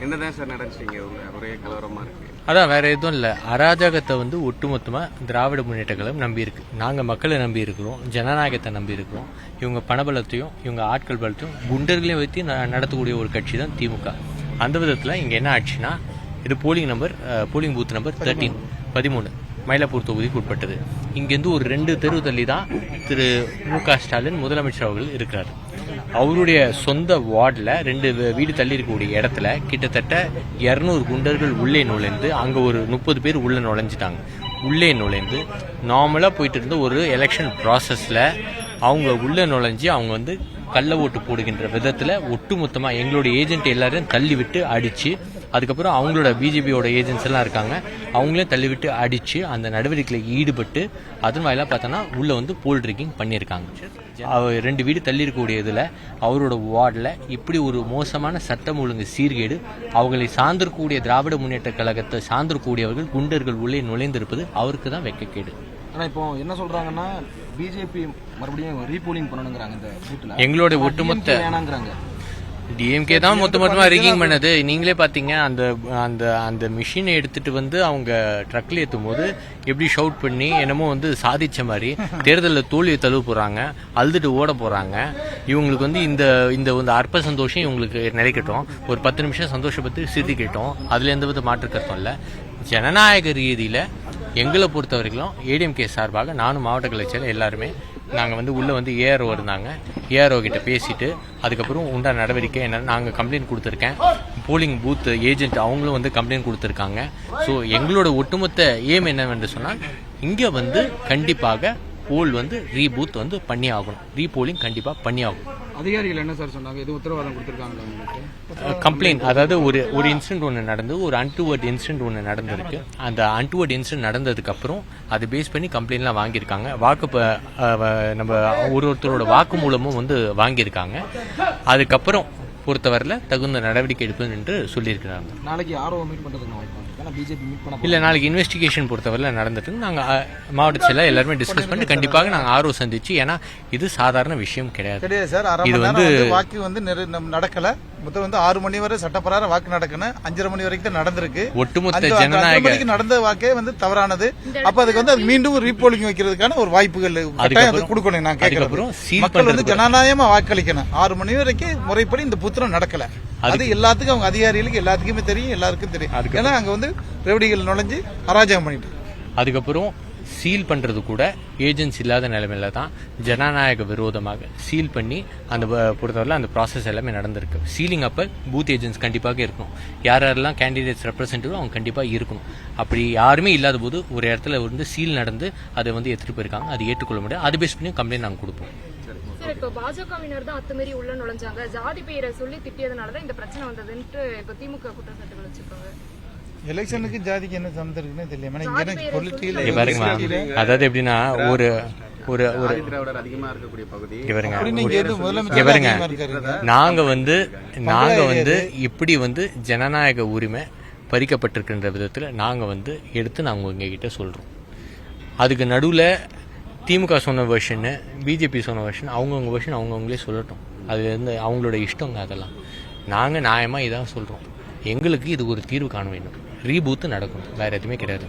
என்னதான் சார் நடந்துச்சிங்க ஒரே கலவரமா இருக்கு? அதான் வேற எதுவும் இல்லை. அராஜகத்தை ஒட்டுமொத்தமாக திராவிட முன்னேற்ற கழகம் நம்பி இருக்கு. நாங்கள் மக்களை நம்பி இருக்கிறோம், ஜனநாயகத்தை நம்பி இருக்கிறோம். இவங்க பணபலத்தையும் இவங்க ஆட்கள் பலத்தையும் குண்டர்களையும் வைத்து நடத்தக்கூடிய ஒரு கட்சி தான் திமுக. அந்த விதத்தில் இங்கே என்ன ஆச்சுன்னா, இது போலிங் பூத் நம்பர் 13 மயிலாப்பூர் தொகுதிக்கு உட்பட்டது. இங்கேருந்து ஒரு 2 தெரு தள்ளி தான் திரு மு.க. ஸ்டாலின் முதலமைச்சர் அவர்கள் இருக்கிறார். அவருடைய சொந்த வார்டில் 2 வீடு தள்ளி இருக்கக்கூடிய இடத்துல கிட்டத்தட்ட 200 குண்டர்கள் உள்ளே நுழைந்து, அங்கே ஒரு 30 பேர் உள்ளே நுழைஞ்சிட்டாங்க. உள்ளே நுழைந்து நார்மலாக போயிட்டு இருந்த ஒரு எலெக்ஷன் ப்ராசஸில் அவங்க உள்ளே நுழைஞ்சி அவங்க கள்ள ஓட்டு போடுகின்ற விதத்தில் ஒட்டுமொத்தமாக எங்களுடைய ஏஜென்ட் எல்லாரையும் தள்ளிவிட்டு அடித்து, அதுக்கப்புறம் அவங்களோட பிஜேபியோட ஏஜென்ட்ஸ் எல்லாம் இருக்காங்க, அவங்களையும் தள்ளிவிட்டு அடித்து அந்த நடவடிக்கையில் ஈடுபட்டு அதன் வாயிலாக பார்த்தோன்னா உள்ளே போல் ட்ரிங்கிங் பண்ணியிருக்காங்க. 2 வீடு தள்ளி இருக்கக்கூடிய இதில் அவரோட வார்டில் இப்படி ஒரு மோசமான சட்டம் ஒழுங்கு சீர்கேடு, அவங்களை சார்ந்திருக்கக்கூடிய திராவிட முன்னேற்ற கழகத்தை சார்ந்திருக்கக்கூடியவர்கள் குண்டர்கள் உள்ளே நுழைந்திருப்பது அவருக்கு தான் வெட்கக்கேடு. ஆனால் இப்போ என்ன சொல்றாங்கன்னா, பிஜேபி மறுபடியும் ரீபோலிங் பண்ணணுங்கிறாங்க. இந்த பூத்தில் எங்களோட ஒட்டுமொத்த வேணாங்கிறாங்க. டிஎம்கே தான் மொத்தமாக ரிகிங் பண்ணது. நீங்களே பார்த்தீங்க, அந்த மிஷினை எடுத்துட்டு அவங்க ட்ரக்ல ஏற்றும் போது எப்படி ஷவுட் பண்ணி என்னமோ சாதிச்ச மாதிரி தேர்தலில் தோல்வியை தழுவ போறாங்க, அழுதுட்டு ஓட போறாங்க. இவங்களுக்கு இந்த அற்ப சந்தோஷம் இவங்களுக்கு நிறைக்கட்டும், ஒரு 10 நிமிஷம் சந்தோஷப்பட்டு சிரிக்கிட்டோம், அதுல எந்த வித மாற்று கருத்தும் இல்லை. ஜனநாயக ரீதியில எங்களை பொறுத்த வரைக்கும் ஏடிஎம்கே சார்பாக நானும் மாவட்ட கலைச்சர் எல்லாருமே நாங்கள் உள்ளே ஏஆர்ஓ இருந்தாங்க, ஏஆர்ஓ கிட்ட பேசிட்டு அதுக்கப்புறம் உண்டான நடவடிக்கை என்ன, நாங்கள் கம்ப்ளைண்ட் கொடுத்துருக்கேன். போலிங் பூத் ஏஜென்ட் அவங்களும் கம்ப்ளைண்ட் கொடுத்துருக்காங்க. ஸோ எங்களோட ஒட்டுமொத்த ஏம் என்னவென்று சொன்னால், இங்கே கண்டிப்பாக போல் ரீபூத் பண்ணி ஆகணும், ரீபோலிங் கண்டிப்பாக பண்ணி ஆகணும். அதிகாரிகள் என்ன சார் சொன்னாங்க? எது உத்தரவாதம் கொடுத்துருக்காங்களா உங்களுக்கு? கம்ப்ளைண்ட், அதாவது ஒரு இன்சிடென்ட் ஒன்று நடந்து, ஒரு அன்டுவர்ட் இன்சிடென்ட் ஒன்று நடந்திருக்கு. அந்த அன்டுவர்ட் இன்சிடென்ட் நடந்ததுக்கு அப்புறம் அதை பேஸ் பண்ணி கம்ப்ளைண்ட்லாம் வாங்கியிருக்காங்க. நம்ம ஒருத்தரோட வாக்கு மூலமும் வாங்கியிருக்காங்க. அதுக்கப்புறம் பொறுத்தவரையில் தகுந்த நடவடிக்கை எடுப்பது என்று சொல்லியிருக்கிறாங்க. நாளைக்கு ஆர்ஓ மீட் பண்ணுறதுக்கு வாய்ப்பு பிஜேபி மீட் பண்ண இல்லை, நாளைக்கு இன்வெஸ்டிகேஷன் பொறுத்தவரையில் நடந்துட்டு நாங்கள் மாவட்டத்தில் எல்லாருமே டிஸ்கஸ் பண்ணி கண்டிப்பாக நாங்கள் ஆர்ஓ சந்திச்சு, ஏன்னா இது சாதாரண விஷயம் கிடையாது. இது வாக்கு நடக்கல. முதல் 6 மணி வரை சட்டப்பிரகாரம் வாக்கு நடக்கணும், 5:30 மணி வரைக்கும் தான் நடந்திருக்கு. ஒட்டுமொத்த ஜனநாயக நடந்த வாக்கே தவறானது. அப்ப அதுக்கு மீண்டும் ரீபோலிங் வைக்கிறதுக்கான ஒரு வாய்ப்புகள் கொடுக்கணும். நான் கேட்கிறேன், மக்கள் ஜனநாயகமா வாக்களிக்கணும். 6 மணி வரைக்கும் முறைப்படி இந்த புத்திரம் நடக்கல. அது எல்லாத்துக்கும் அவங்க அதிகாரிகளுக்கு எல்லாத்துக்குமே தெரியும், எல்லாருக்கும் தெரியும். ஏன்னா அங்க ரெவடிகள் நுழைஞ்சு அராஜகம் பண்ணிட்டு, அதுக்கப்புறம் சீல் பண்றது கூட ஏஜென்ட்ஸ் இல்லாத நிலைமையில தான் ஜனநாயக விரோதமாக சீல் பண்ணி அந்த பொறுத்தவரை அந்த ப்ராசஸ் எல்லாமே நடந்திருக்கு. சீலிங் அப்ப பூத் ஏஜென்ட்ஸ் கண்டிப்பாக இருக்கணும். யாரெல்லாம் கேண்டிடேட்ஸ் ரெப்ரசன்டேட்டிவ் அவங்க கண்டிப்பாக இருக்கணும். அப்படி யாருமே இல்லாத போது ஒரு இடத்துல சீல் நடந்து அதை எடுத்துட்டு போயிருக்காங்க. அது ஏற்றுக்கொள்ள முடியாது. அது பேஸ் பண்ணி கம்ப்ளைண்ட் நாங்கள் கொடுப்போம். இப்போ பாஜகவினர் தான் அத்துமீறி உள்ள நுழைஞ்சாங்க, ஜாதி பெயரை சொல்லி திட்டியதுனாலதான் இந்த பிரச்சனை வந்ததுன்ட்டு இப்போ திமுக குற்றச்சாட்டுகள் வச்சிருக்காங்க. எலெக்ஷனுக்கு ஜாதிக்கு என்ன சம்மந்தம் இருக்குன்னு தெரியல. அதாவது எப்படின்னா, ஒரு அதிகமா இருக்கக்கூடிய பகுதி நாங்க இப்படி ஜனநாயக உரிமை பறிக்கப்பட்டிருக்கின்ற விதத்துல நாங்க எடுத்து நாங்க உங்ககிட்ட சொல்றோம். அதுக்கு நடுவில் திமுக சொன்ன வெர்ஷன், பிஜேபி சொன்ன வெர்ஷன், அவங்கவுங்க வெர்ஷன் அவங்கவுங்களே சொல்லட்டும். அது அவங்களோட இஷ்டங்க. அதெல்லாம் நாங்கள் நியாயமாக இதான் சொல்கிறோம். எங்களுக்கு இது ஒரு தீர்வு காண வேண்டும். ரீபூத்து நடக்கணும், வேறு எதுவுமே கிடையாது.